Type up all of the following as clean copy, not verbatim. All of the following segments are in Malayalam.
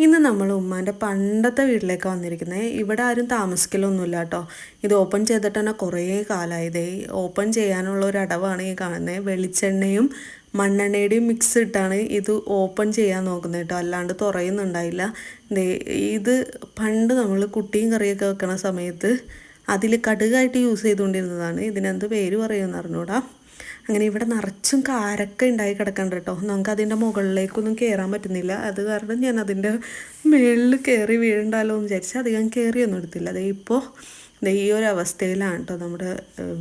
ഇന്ന് നമ്മൾ ഉമ്മാൻ്റെ പണ്ടത്തെ വീട്ടിലേക്ക് വന്നിരിക്കുന്നത്. ഇവിടെ ആരും താമസിക്കലൊന്നുമില്ല കേട്ടോ. ഇത് ഓപ്പൺ ചെയ്തിട്ട് തന്നെ കുറേ കാലമായത്. ഓപ്പൺ ചെയ്യാനുള്ള ഒരു അടവാണ് ഈ കാണുന്നത്. വെളിച്ചെണ്ണയും മണ്ണെണ്ണയുടെയും മിക്സ് ഇട്ടാണ് ഇത് ഓപ്പൺ ചെയ്യാൻ നോക്കുന്നത് കേട്ടോ, അല്ലാണ്ട് തുറയുന്നുണ്ടായില്ല. ഇത് പണ്ട് നമ്മൾ കുട്ടിയും കറിയൊക്കെ വെക്കണ സമയത്ത് അതിൽ കടുകായിട്ട് യൂസ് ചെയ്തുകൊണ്ടിരുന്നതാണ്. ഇതിനെന്ത് പേര് പറയുമെന്ന് അറിഞ്ഞൂടാ. അങ്ങനെ ഇവിടെ നിറച്ചും കാരക്ക ഉണ്ടായി കിടക്കണ്ട കേട്ടോ. നമുക്ക് അതിൻ്റെ മുകളിലേക്കൊന്നും കയറാൻ പറ്റുന്നില്ല. അത് കാരണം ഞാൻ അതിൻ്റെ മുകളിൽ കയറി വീഴണ്ടല്ലോ എന്ന് വിചാരിച്ച് അധികം കയറിയൊന്നും എടുത്തില്ല. അതേ ഇപ്പോൾ ഈ ഒരു അവസ്ഥയിലാണ് കേട്ടോ നമ്മുടെ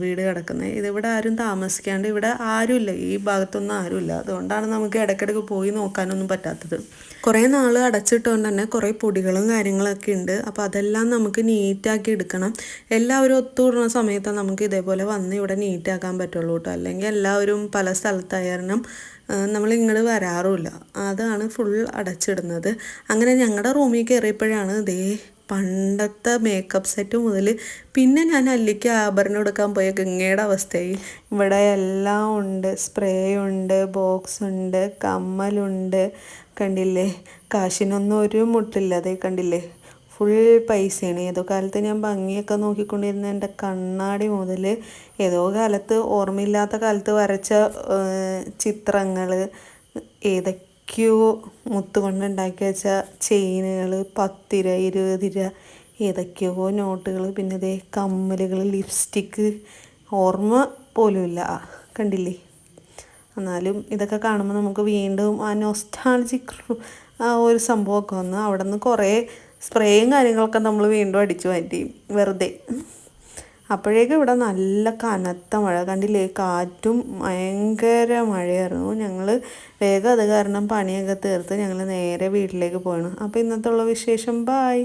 വീട് കിടക്കുന്നത്. ഇതിവിടെ ആരും താമസിക്കാണ്ട് ഇവിടെ ആരുമില്ല, ഈ ഭാഗത്തൊന്നും ആരുമില്ല. അതുകൊണ്ടാണ് നമുക്ക് ഇടയ്ക്കിടയ്ക്ക് പോയി നോക്കാനൊന്നും പറ്റാത്തത്. കുറേ നാൾ അടച്ചിട്ടുകൊണ്ട് തന്നെ കുറേ പൊടികളും കാര്യങ്ങളൊക്കെ ഉണ്ട്. അപ്പോൾ അതെല്ലാം നമുക്ക് നീറ്റാക്കി എടുക്കണം. എല്ലാവരും ഒത്തുകൂടുന്ന സമയത്താണ് നമുക്ക് ഇതേപോലെ വന്ന് ഇവിടെ നീറ്റാക്കാൻ പറ്റുള്ളൂ കേട്ടോ. അല്ലെങ്കിൽ എല്ലാവരും പല സ്ഥലത്തായ കാരണം നമ്മൾ ഇങ്ങോട്ട് വരാറുമില്ല. അതാണ് ഫുൾ അടച്ചിടുന്നത്. അങ്ങനെ ഞങ്ങളുടെ റൂമിൽ കയറിയപ്പോഴാണ് പണ്ടത്തെ മേക്കപ്പ് സെറ്റ് മുതൽ പിന്നെ ഞാൻ അല്ലിക്ക് ആഭരണം എടുക്കാൻ പോയ ഗംഗയുടെ അവസ്ഥയായി. ഇവിടെ എല്ലാം ഉണ്ട്. സ്പ്രേ ഉണ്ട്, ബോക്സ് ഉണ്ട്, കമ്മലുണ്ട്. കണ്ടില്ലേ, കാശിനൊന്നും ഒരു മുട്ടില്ല. അതേ കണ്ടില്ലേ, ഫുൾ പൈസയാണ്. ഏതോ കാലത്ത് ഞാൻ ഭംഗിയൊക്കെ നോക്കിക്കൊണ്ടിരുന്ന എൻ്റെ കണ്ണാടി മുതൽ ഏതോ കാലത്ത് ഓർമ്മയില്ലാത്ത കാലത്ത് വരച്ച ചിത്രങ്ങൾ, ഏതൊക്കെയോ മുത്ത് കൊണ്ടുണ്ടാക്കി വെച്ച ചെയിനുകൾ, 10 രൂപ 20 രൂപ, ഏതൊക്കെയോ നോട്ടുകൾ, പിന്നെ ഇതേ കമ്മലുകൾ, ലിപ്സ്റ്റിക്ക്, ഓർമ്മ പോലുമില്ല. കണ്ടില്ലേ. എന്നാലും ഇതൊക്കെ കാണുമ്പോൾ നമുക്ക് വീണ്ടും ആ നൊസ്റ്റാൾജിക് ആ ഒരു സംഭവമൊക്കെ വന്ന് അവിടെ നിന്ന് കുറേ സ്പ്രേയും കാര്യങ്ങളൊക്കെ നമ്മൾ വീണ്ടും അടിച്ചു മാറ്റി വെറുതെ. അപ്പോഴേക്കും ഇവിടെ നല്ല കനത്ത മഴ. കണ്ടില്ലേ, കാറ്റും ഭയങ്കര മഴയായിരുന്നു. ഞങ്ങൾ വേഗം അത് കാരണം പണിയൊക്കെ തീർത്ത് ഞങ്ങൾ നേരെ വീട്ടിലേക്ക് പോകണം. അപ്പോൾ ഇന്നത്തെ ഉള്ള വിശേഷം. ബായ്.